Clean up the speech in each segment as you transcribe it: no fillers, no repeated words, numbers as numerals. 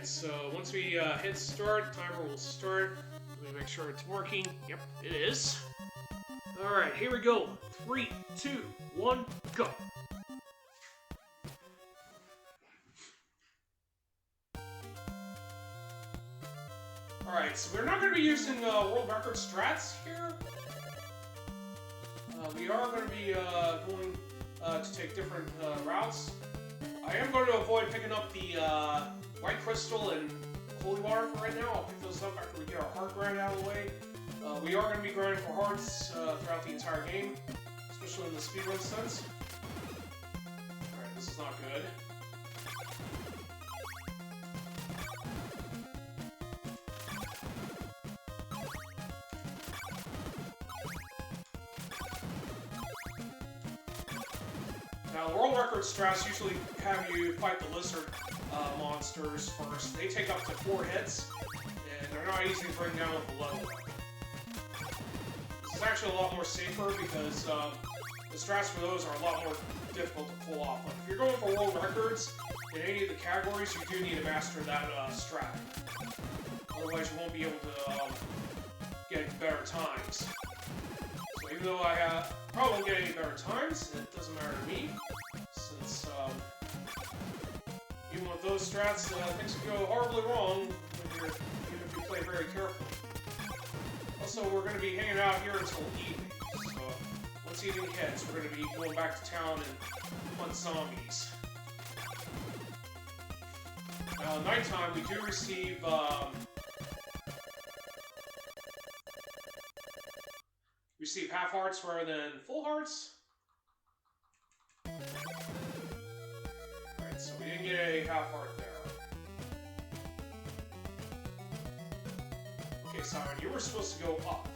so once we hit start, timer will start. Let me make sure it's working. Yep, it is. Alright, here we go. 3, 2, 1, go! Alright, so we're not going to be using world record strats here. We are going to be going to take different routes. I am going to avoid picking up the white crystal and holy water for right now. I'll pick those up after we get our heart grind out of the way. We are going to be grinding for hearts throughout the entire game, especially in the speedrun sense. Alright, this is not good. Now, the world record strats usually have you fight the lizard monsters first. They take up to 4 hits, and they're not easy to bring down with the level. This is actually a lot more safer because the strats for those are a lot more difficult to pull off. Like, if you're going for world records in any of the categories, you do need to master that strat. Otherwise, you won't be able to get better times. So even though I probably won't get any better times, it doesn't matter to me, since even with those strats, things can go horribly wrong even if you play very carefully. Also, we're going to be hanging out here until evening, so once evening hits, we're going to be going back to town and hunt zombies. Now, at nighttime, we do receive half hearts rather than full hearts. Alright, so we didn't get a half heart there. Okay, Simon, you were supposed to go up.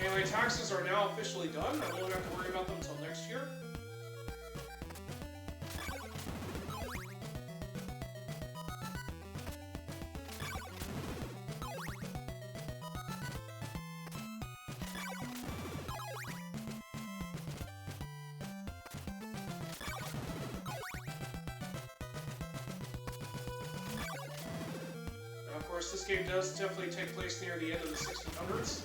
Anyway, taxes are now officially done. I won't have to worry about them until next year. Now, of course, this game does definitely take place near the end of the 1600s.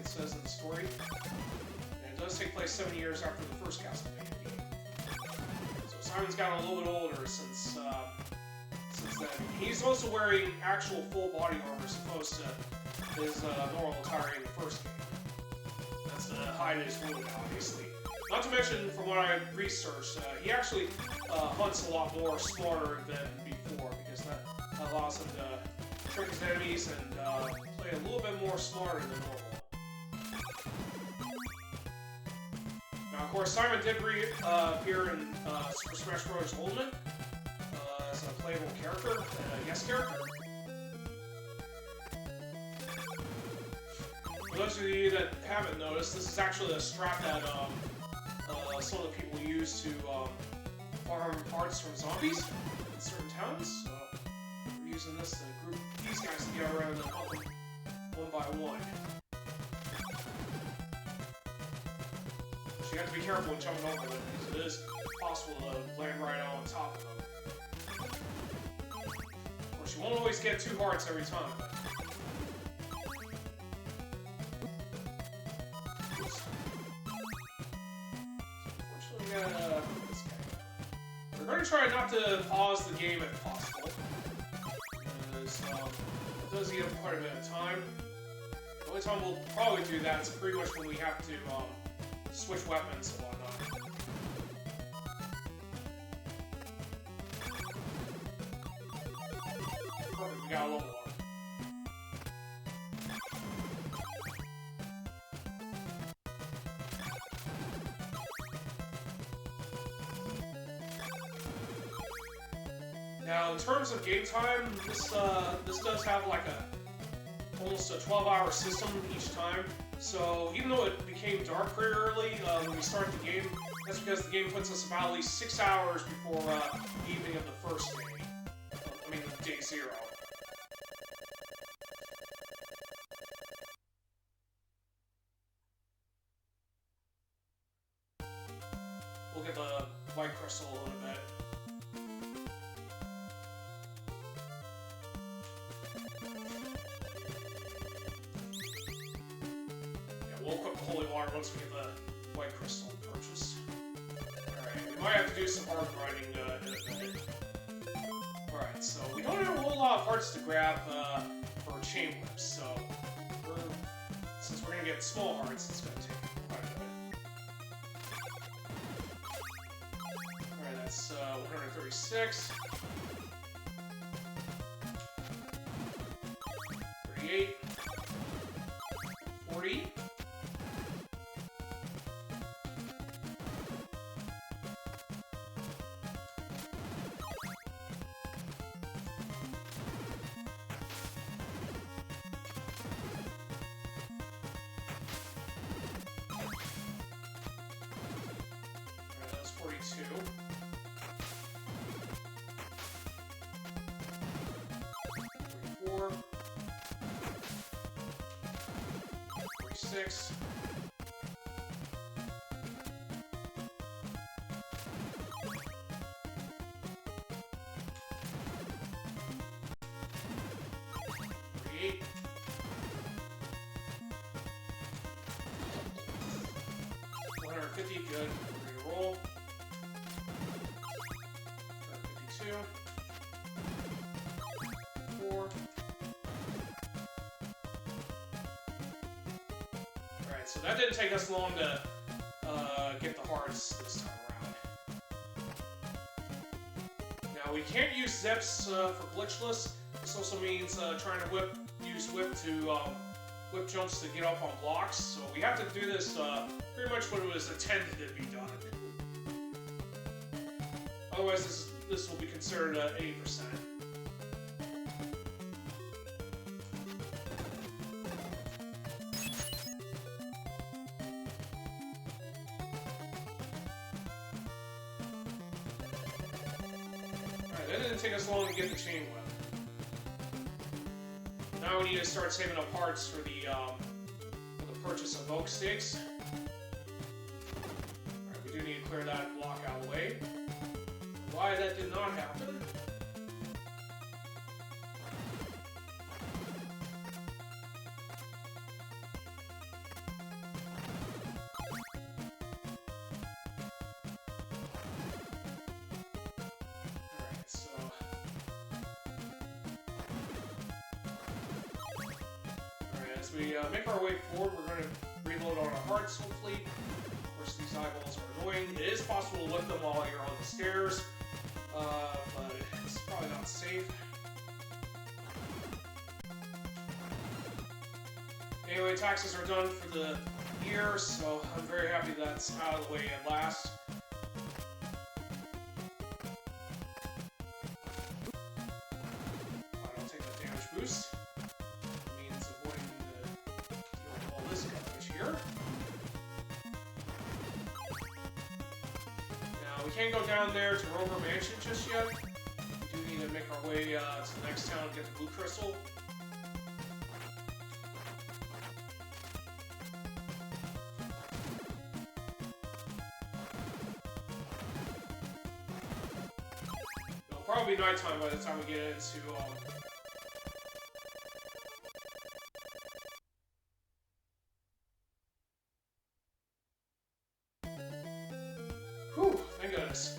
Says in the story, and it does take place 7 years after the first Castlevania game. So Simon's gotten a little bit older since then. He's also wearing actual full body armor as opposed to his normal attire in the first game. That's to hide his wound, obviously. Not to mention, from what I researched, he actually hunts a lot more smarter than before, because that allows him to trick his enemies and play a little bit more smarter than normal. Of course, Simon did appear in Super Smash Bros. Ultimate as a playable character, a guest character. For those of you that haven't noticed, this is actually a strat that some of the people use to farm parts from zombies in certain towns. So we're using this to group these guys together and then help them one by one. So you have to be careful when jumping over them, because it is possible to land right on top of them. Of course, you won't always get 2 hearts every time, but... Oops. Unfortunately, we gotta put this guy down. We're going to try not to pause the game if possible, because it does eat up quite a bit of time. The only time we'll probably do that is pretty much when we have to switch weapons and whatnot. Perfect, we got a level up. Now, in terms of game time, this does have like almost a 12-hour system each time. So even though it became dark pretty early when we start the game, that's because the game puts us about at least 6 hours before the evening of the first day. I mean, day 0. look at the white crystal a little bit. Yeah, we'll equip the holy water once we get the white crystal purchased. Alright, we might have to do some hard grinding in a minute. Alright, so we don't have a whole lot of parts to grab for chain whips, so since we're going to get small hearts, it's going to take quite a bit. Alright, that's 136. 38. 40. Alright, that was 42. 44. 46. 48. 150, good. Reroll. 152. 4. Alright, so that didn't take us long to get the hearts this time around. Now, we can't use zips for glitchless. This also means trying to use whip to whip jumps to get up on blocks. So we have to do this pretty much when it was intended to be done. Otherwise, this will be considered 80%. Alright, that didn't take us long to get the chain whip. Now we need to start saving up parts for the purchase of oak stakes. Alright, we do need to clear that block out of the way. Why that did not happen? Alright, so as we make our way forward, we're going to reload on our hearts, hopefully. Of course, these eyeballs are annoying. It is possible to lift them while you're on the stairs, but it's probably not safe. Anyway, taxes are done for the year, so I'm very happy that's out of the way at last. I don't take the damage boost. We can't go down there to Rover Mansion just yet. We do need to make our way to the next town and get the blue crystal. It'll probably be nighttime by the time we get into whew, thank goodness.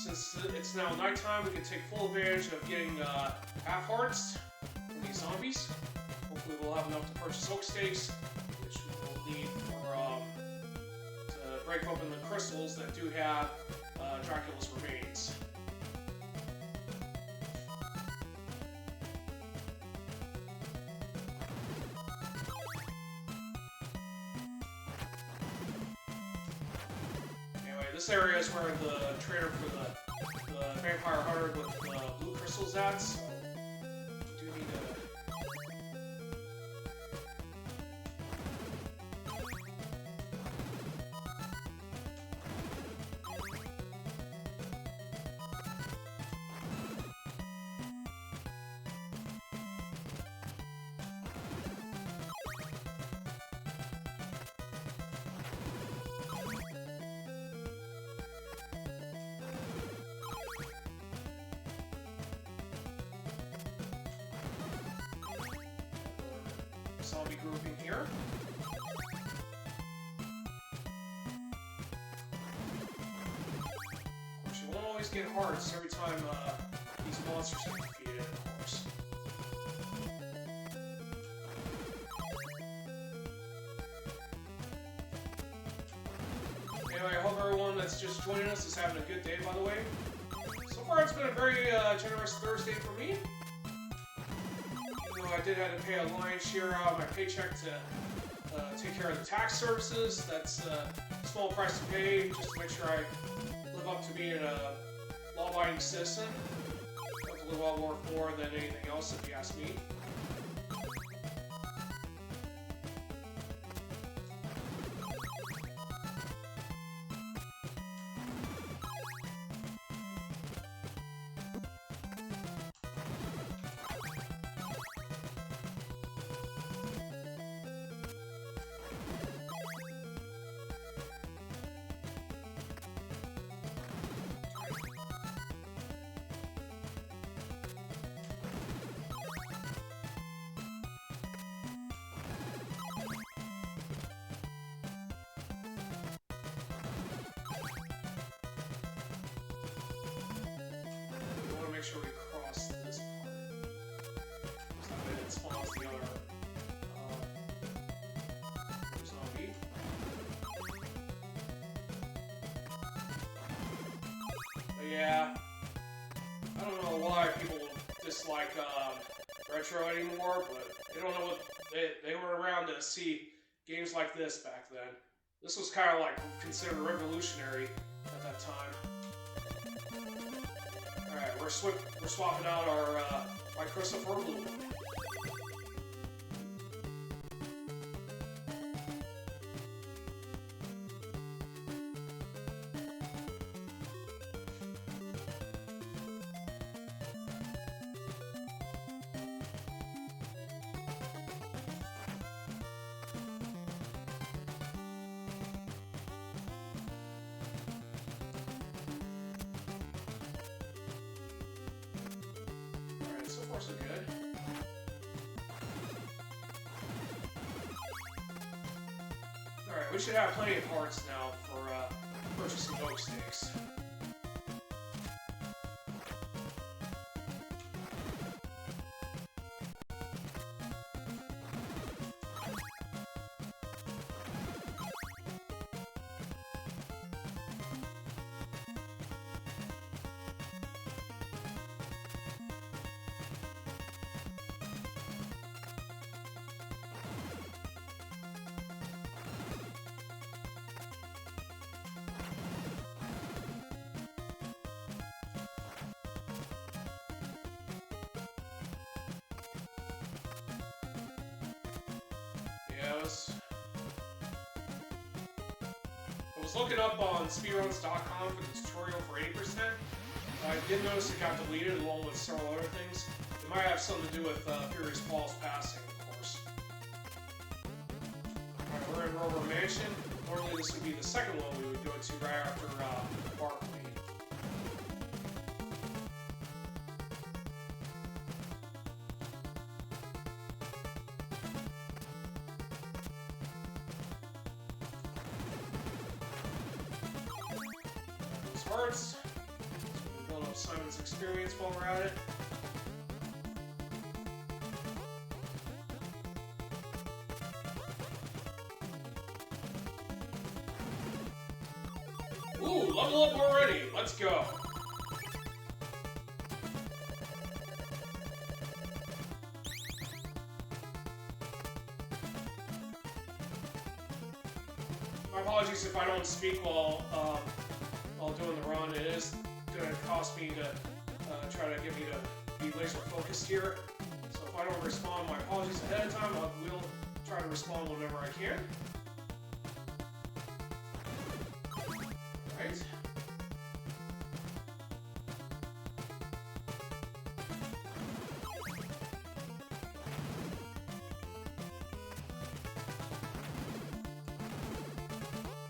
Since it's now nighttime, we can take full advantage of getting half hearts from these zombies. Hopefully we'll have enough to purchase oak stakes, which we will need for to break open the crystals that do have Dracula's remains. This area is where the trader for the vampire hunter with the blue crystals at, so we do need to... I'll be grouping here. Of course, you won't always get hearts every time these monsters get defeated, of course. Anyway, I hope everyone that's just joining us is having a good day, by the way. So far, it's been a very generous Thursday for me. Even though I did have to pay a lion's share out of my paycheck to take care of the tax services. That's a small price to pay just to make sure I live up to being a law-abiding citizen. I have to live a lot more for than anything else, if you ask me. Make sure we cross this part. So that way it spawns the other zombie. But yeah, I don't know why people dislike retro anymore, but they don't know what they weren't around to see games like this back then. This was kind of like considered revolutionary at that time. Alright, we're swapping out our White Crystal for a blue one. So far, so good. Alright, we should have plenty of hearts now for purchasing oak sticks. Yes. I was looking up on speedruns.com for the tutorial for 80%. I did notice it got deleted along with several other things. It might have something to do with Furious Falls passing, of course. Alright, we're in Rover Mansion. Normally this would be the second one we would go to right after Barkley. Hearts. So we build up Simon's experience while we're at it. Ooh, level up already. Let's go. My apologies if I don't speak while doing the run. It is going to cost me to try to get me to be laser focused here. So if I don't respond, my apologies ahead of time. I will try to respond whenever I can. Right.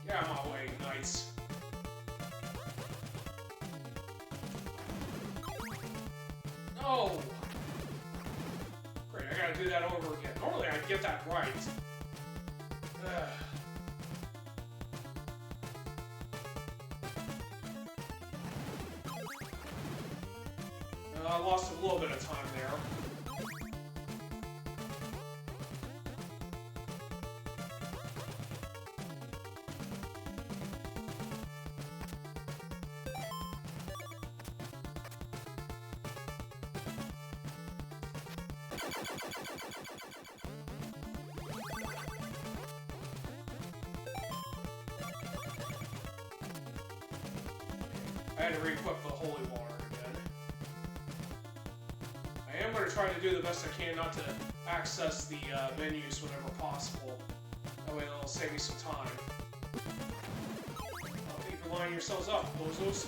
Get out of my way, knights. No! Great, I gotta do that over again. Normally I'd get get that right. I lost a little bit of time there. I had to re-equip the holy water again. I am going to try to do the best I can not to access the menus whenever possible. That way it'll save me some time. Thank you for lining yourselves up, bozos.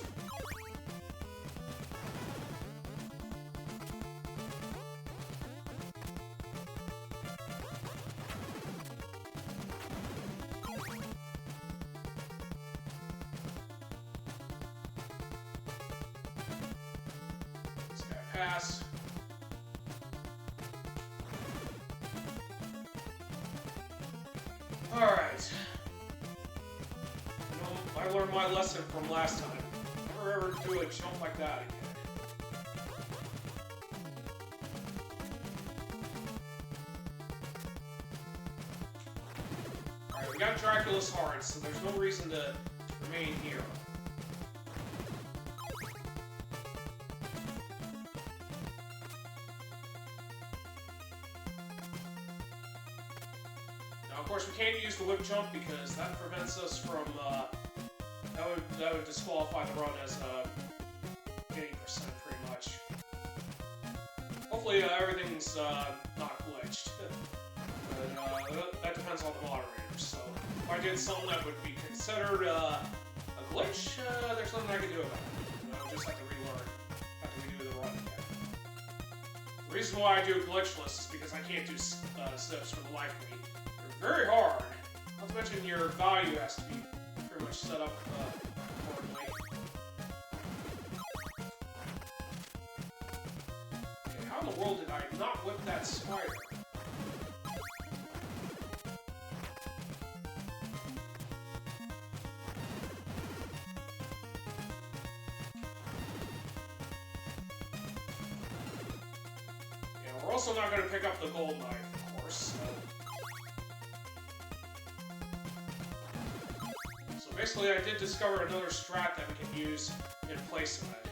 Pass. Alright. You know, I learned my lesson from last time. Never ever do a jump like that again. Alright, we got Dracula's heart, so there's no reason to remain here. Of course, we can't use the whip jump because that prevents us from, that would disqualify the run as, 80% pretty much. Hopefully, everything's, not glitched. But, that depends on the moderators, so if I did something that would be considered, a glitch, there's nothing I can do about it. I'll just have to relearn, have to redo the run again. The reason why I do Glitchless is because I can't do, steps for the life of me. Very hard. Not to mention your value has to be pretty much set up accordingly. Okay, how in the world did I not whip that spider? Yeah, we're also not going to pick up the gold knife, of course, so... Basically, I did discover another strat that we can use in place of it.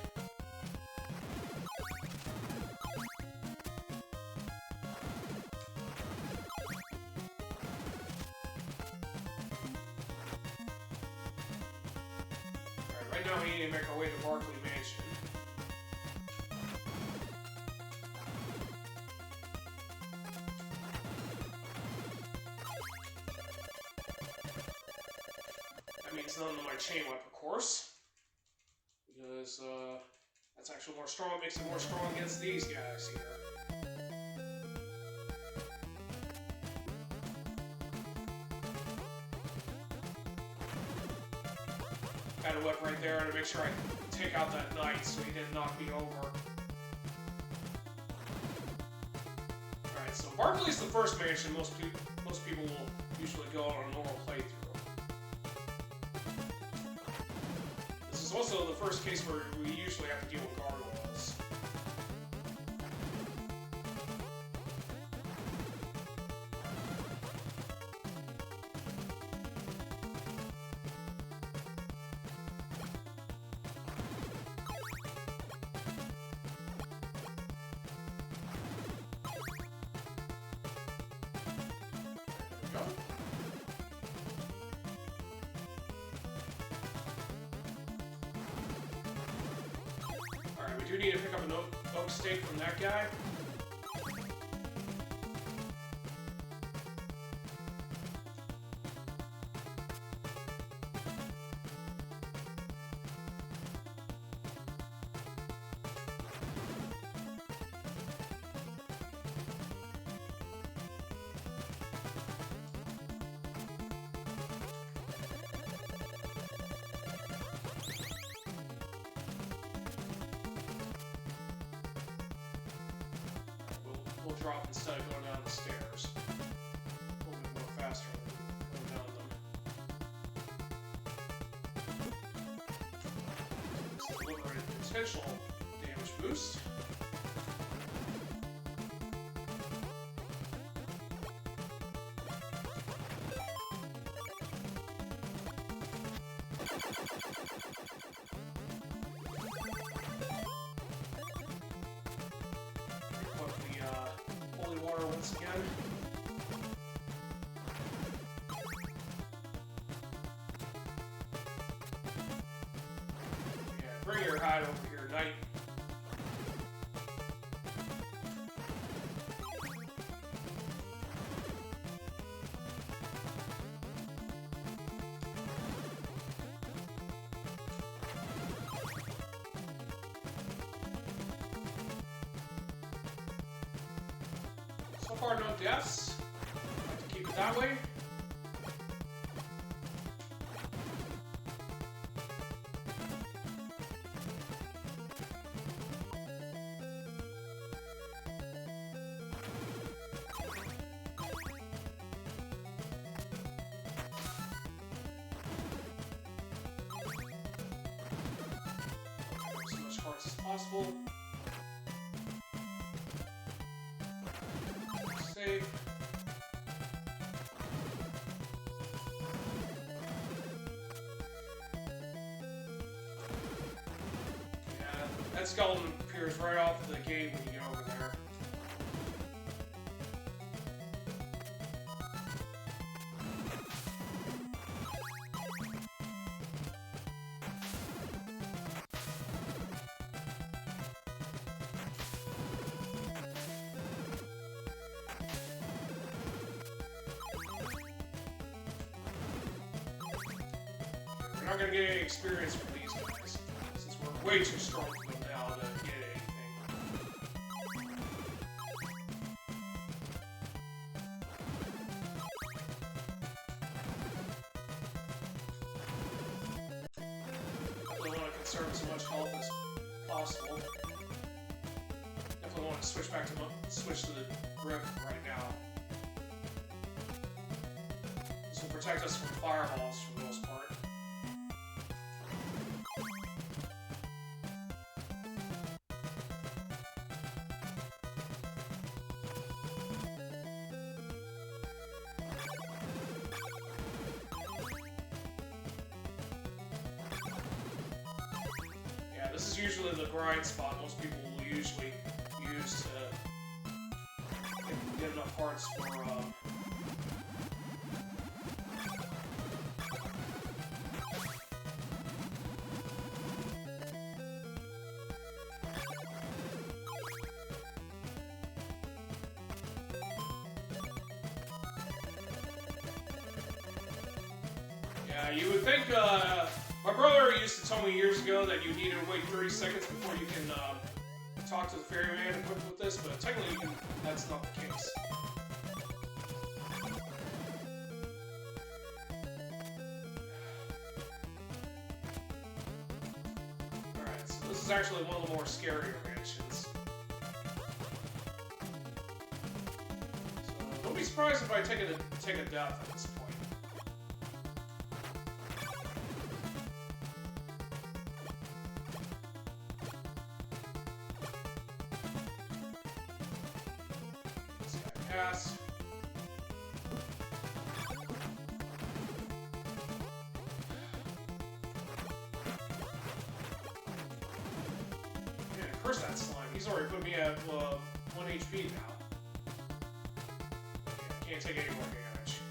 Alright, right now we need to make our way to Barkley Mansion. Means none of my chain whip, of course, because that's actually more strong. Makes it more strong against these guys here. Got a whip right there to make sure I take out that knight so he didn't knock me over. Alright, so Barkley's the first mansion most people will usually go on a normal playthrough. This is also the first case where we usually have to deal with gargoyles. There we go. We do need to pick up an oak stake from that guy. We'll drop instead of going down the stairs. potential damage boost. Put the holy water once again. Bring your hide over here, knight. So far, no deaths. I like to keep it that way. As possible. Save. Yeah, that skeleton appears right off the gate when you get over there. We're not going to get any experience from these guys, since we're way too strong for them now to get anything. Definitely want to conserve as much health as possible. Definitely want to switch to the grip right now. This will protect us from fireballs for the most part. This is usually the grind spot most people will usually use to get enough hearts for yeah, you would think my brother used to tell me years ago that you needed to wait 30 seconds before you can talk to the ferryman equipped with this, but technically that's not the case. Alright, so this is actually one of the more scarier mansions. So don't be surprised if I take a death at this point. Pass. Man, curse that slime. He's already put me at 1 HP now. Yeah, can't take any more damage.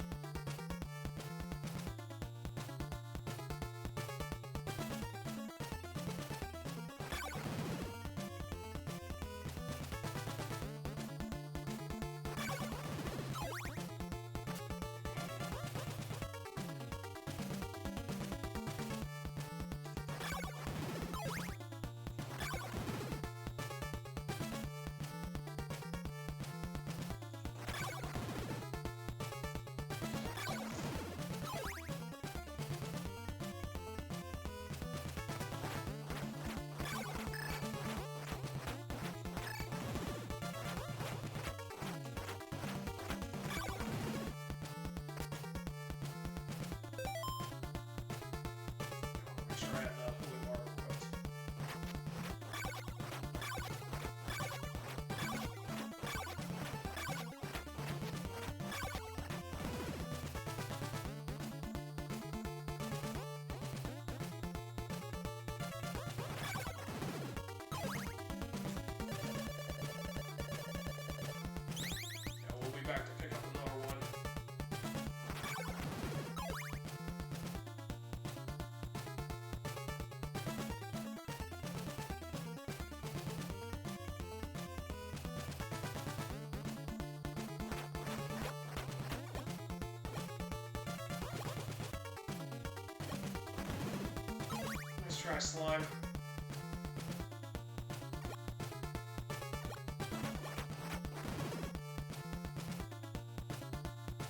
Let's try slime.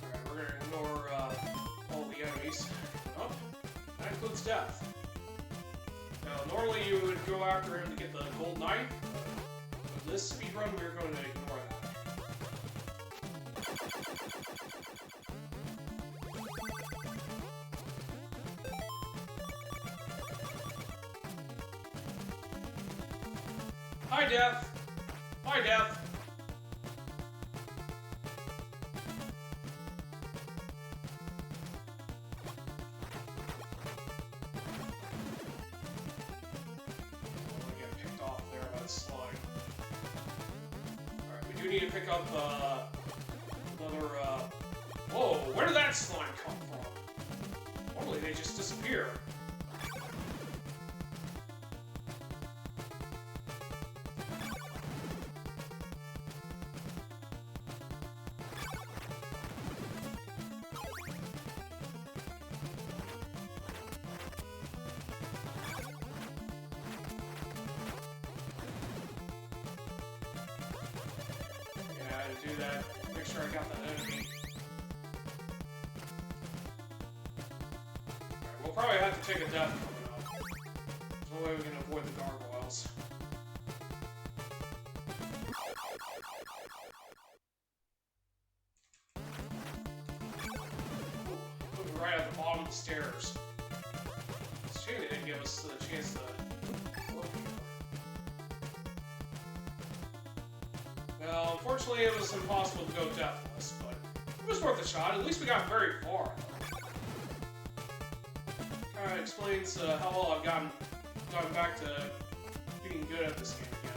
Alright, we're gonna ignore all the enemies. Oh, that includes death. Now, normally you would go after him to get the gold knife. With this speedrun, we're going to ignore that. Hi, Death! Hi, Death! I get picked off there by the slime. Alright, we do need to pick up another. Whoa, where did that slime come from? Normally they just disappear. To do that, make sure I got that enemy. Alright, we'll probably have to take a death coming up. There's no way we can avoid the gargoyles. Ooh, right at the bottom of the stairs. It's a shame they didn't give us the chance to look here. Well, unfortunately, it was impossible to go deathless, but it was worth a shot. At least we got very far. Kinda explains how well I've gotten back to being good at this game again.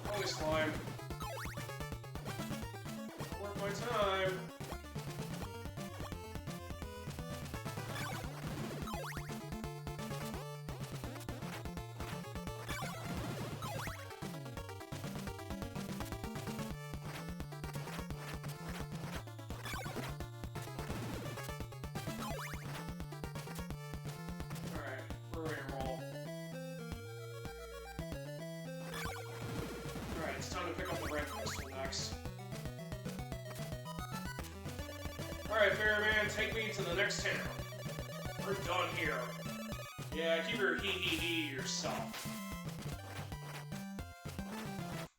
Holy slime. Worth my time. Alright, we're ready to roll. Alright, it's time to pick up the red crystal next. Alright, Fairyman, take me to the next town. We're done here. Yeah, keep your hee-hee-hee to yourself.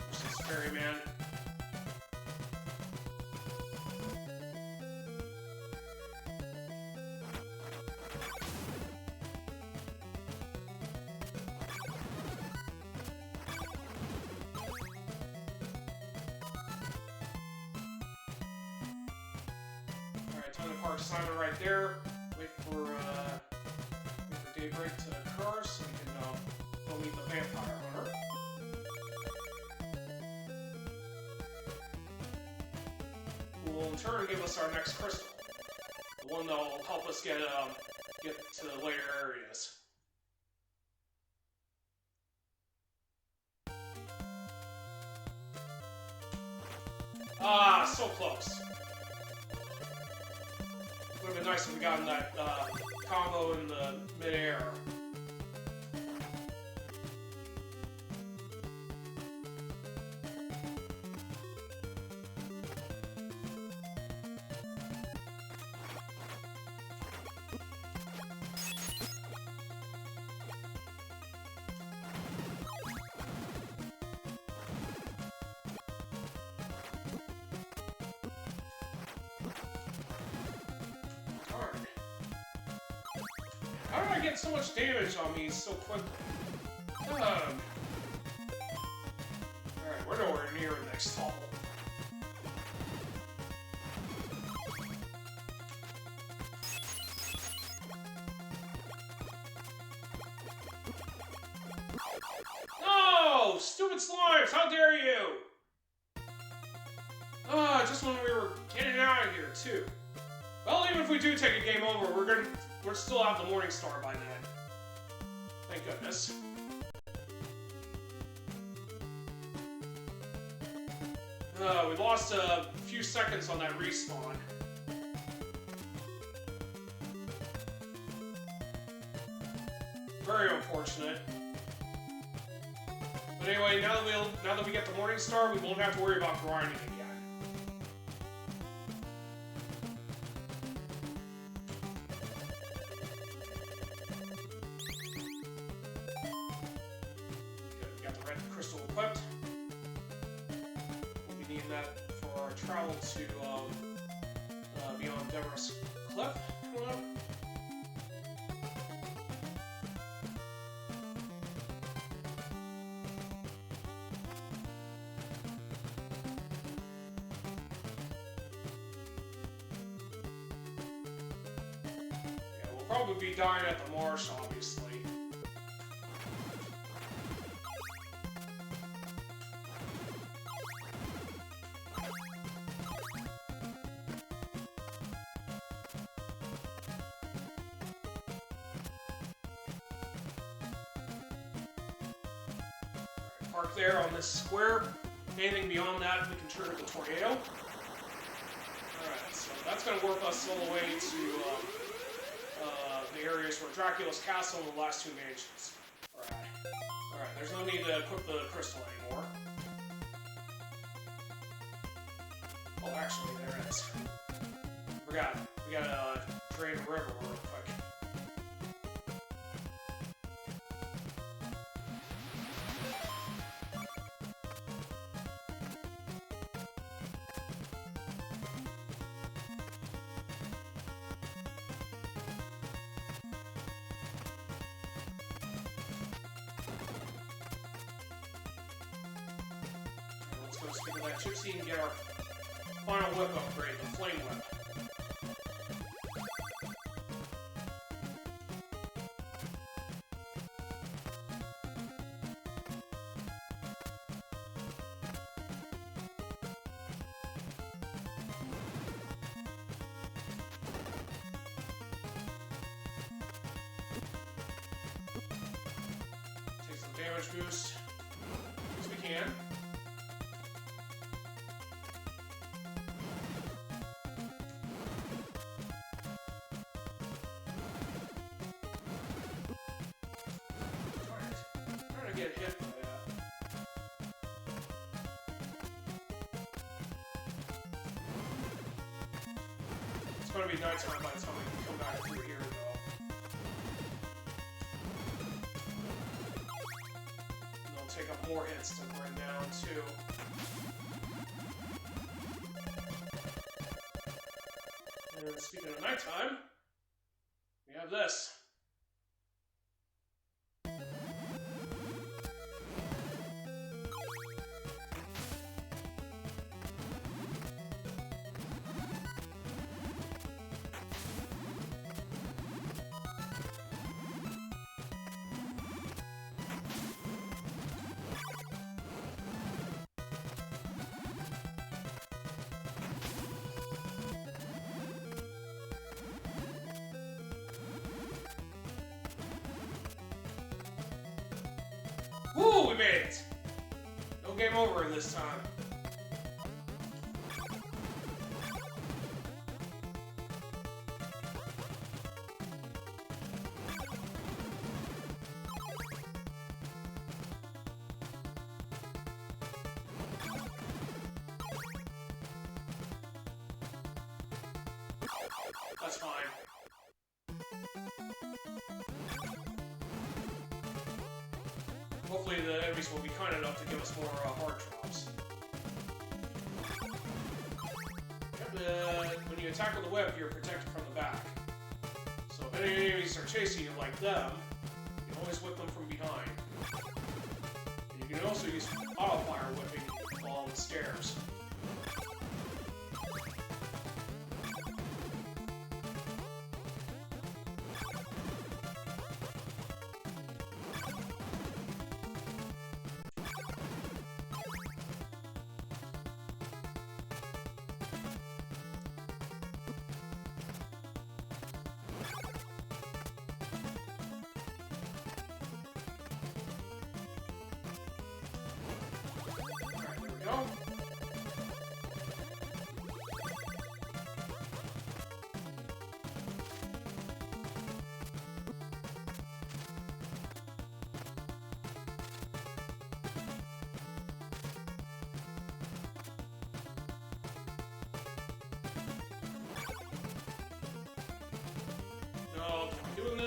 This is Fairyman. Time to park Simon right there. Wait for daybreak to occur so we can go meet the vampire hunter. Who will in turn give us our next crystal. The one that will help us get to the later areas. Ah, so close. Would have been nice if we got in that combo in the mid-air. How did I get so much damage on me so quickly? Alright, we're nowhere near the next hall. No! Stupid slimes! How dare you! Just when we were getting out of here, too. Well, even if we do take a game over, we'll still have the Morning Star by then. Thank goodness. We lost a few seconds on that respawn. Very unfortunate. But anyway, now that we get the Morning Star, we won't have to worry about grinding again. Good, we got the red crystal equipped. We'll be needing that for our travel to beyond Deverous Cliff. Come on. Probably be dying at the marsh, obviously. Park there on this square. Anything beyond that, we can trigger the tornado. Alright, so that's going to work us all the way to the areas where Dracula's castle and the last two mansions. Alright, there's no need to equip the crystal anymore. Oh, actually, there it is. Forgot. We gotta drain the river real quick. Let's go that gypsy and get our final whip upgrade, the flame whip. Take some damage boost as we can. Get hit by that. It's going to be nighttime by the time we can come back through here, though. And they'll take up more hits to bring down, too. And speaking of nighttime, we have this. Woo, we made it! No game over in this time. That's fine. Hopefully the enemies will be kind enough to give us more heart drops. When you attack with the whip, you're protected from the back. So if any enemies are chasing you like them, you can always whip them from behind. And you can also use auto-fire whipping along the stairs.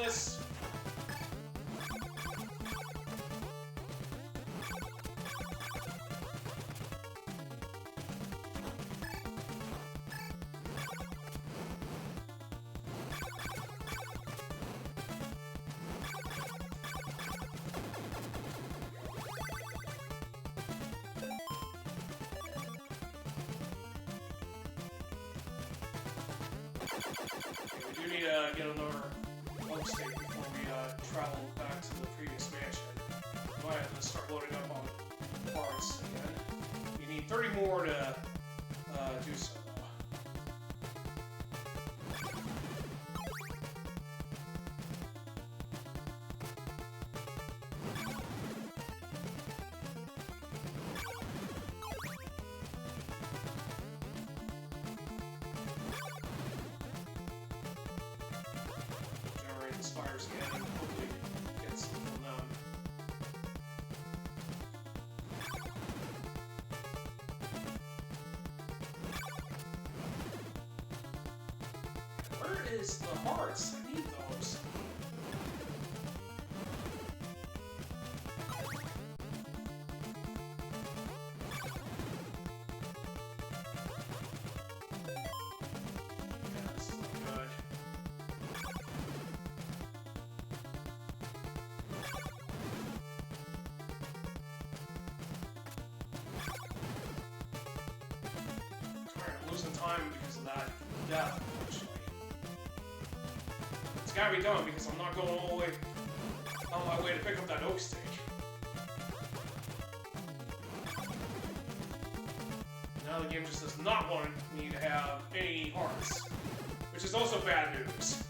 Glitchless. We do need to get another load state before we travel back to the previous mansion. We might have to start loading up on parts again. You need 30 more to do so. Spires again and hopefully get some from them. Where is the hearts? I need those. Yeah, this is not good. Losing time because of that death, unfortunately. It's gotta be done because I'm not going all the way on my way to pick up that oak steak. Now the game just does not want me to have any hearts, which is also bad news.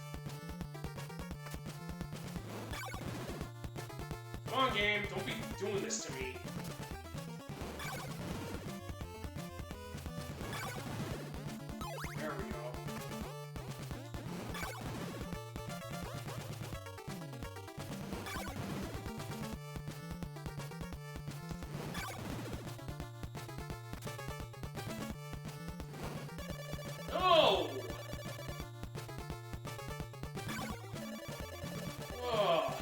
Come on, game, don't be doing this to me. There we go. No! Ugh.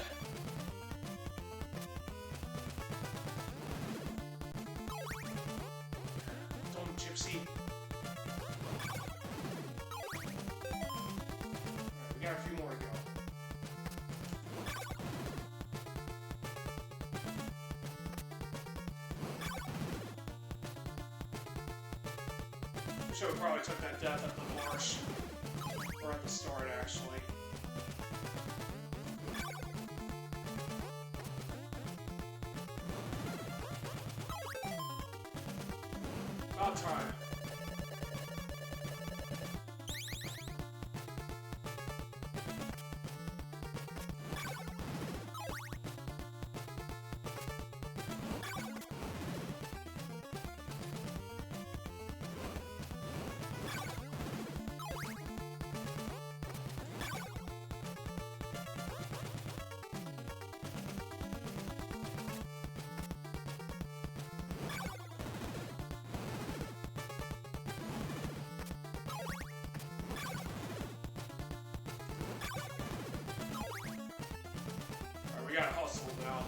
Dumb gypsy. We got a few more to go. Should have probably took that death at the marsh. Or at the start, actually. About time. We gotta hustle now.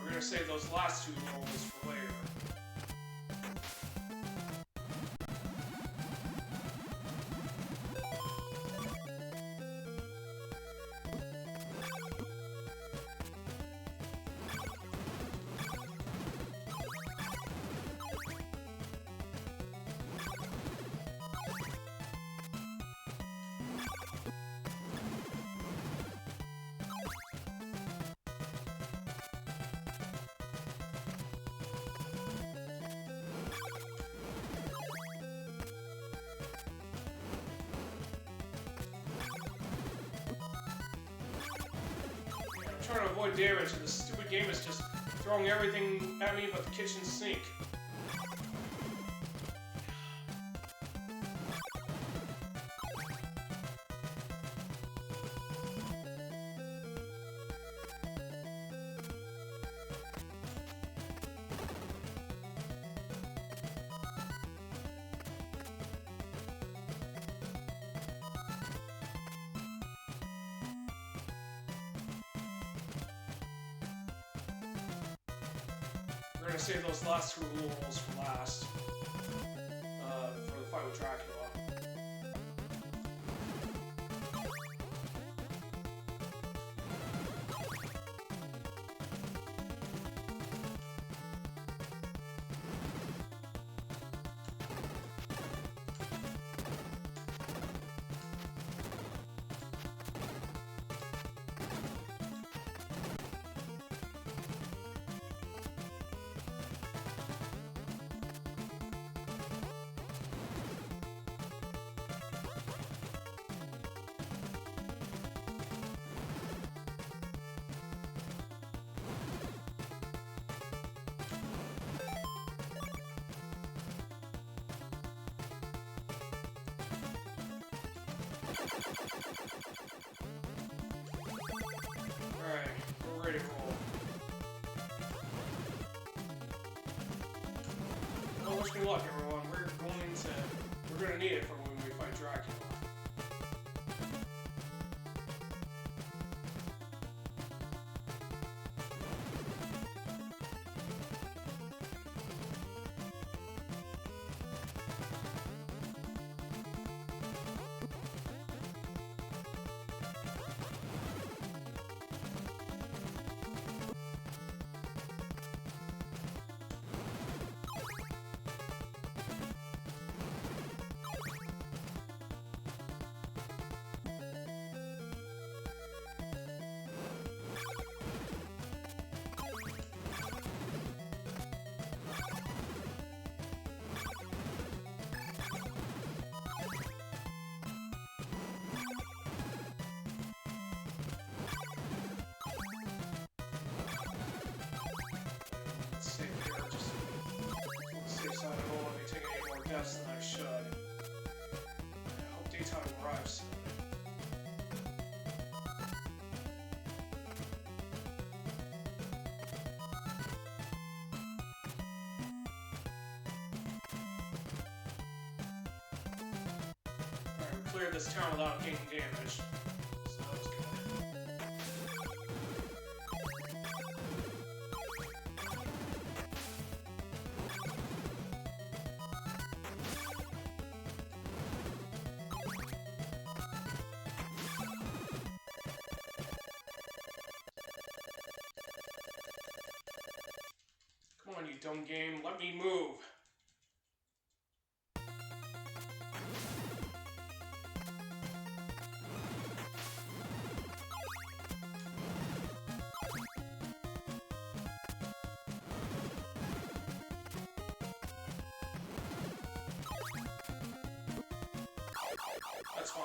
We're gonna save those last two rolls for later. Trying to avoid damage, and this stupid game is just throwing everything at me but the kitchen sink. gonna save those last 2 rules for last. For the fight with Dracula. Alright, we're ready to roll. Well, wish me luck, everyone. We're gonna need it for when we fight Dracula. Safe here, just on the safe side. I don't want to be taking any more deaths than I should. I hope daytime arrives. Alright, we cleared this town without gaining damage. So that was good. Come on, you dumb game. Let me move. That's fine.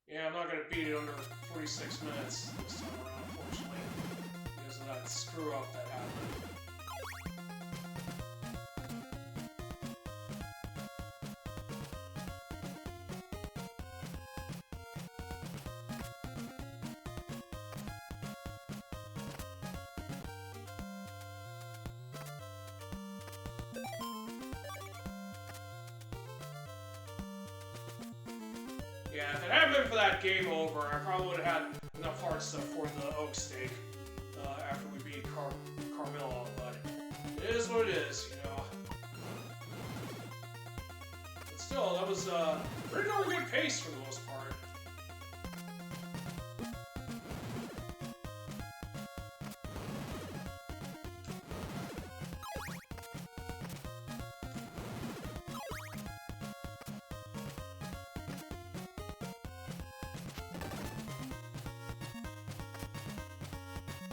Yeah, I'm not gonna beat it under 46 minutes this time around, unfortunately. Because of that screw up that happened. Yeah, if it hadn't been for that game over, I probably would have had enough heart stuff for the oak steak after we beat Carmilla, but it is what it is, you know. But still, that was pretty darn good pace for the most part.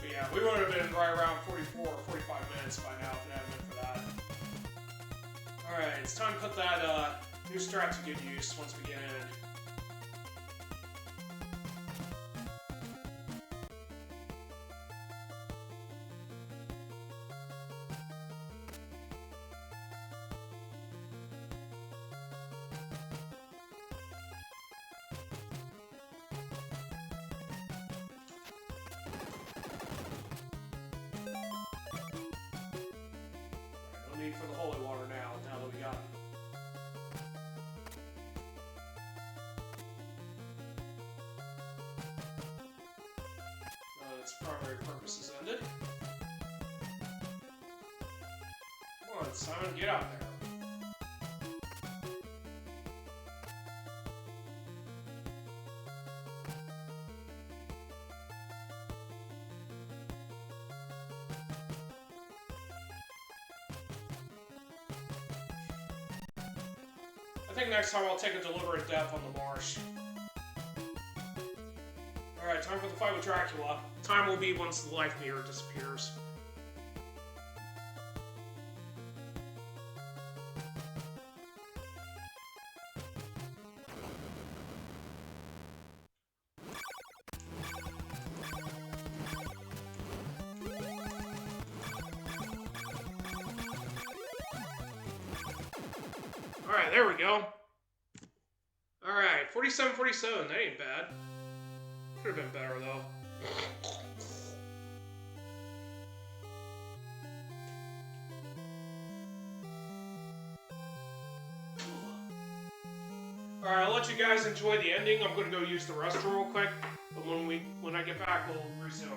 Yeah, we would have been right around 44 or 45 minutes by now if it hadn't been for that. Alright, it's time to put that new strat to good use once we get in. Need for the holy water now that we got it. Its primary purpose is ended. Simon, get out there. I think next time I'll take a deliberate death on the marsh. Alright, time for the fight with Dracula. Time will be once the life meter disappears. Alright, there we go. Alright, 47-47, that ain't bad. Could have been better, though. Alright, I'll let you guys enjoy the ending. I'm gonna go use the restroom real quick, but when I get back, we'll resume.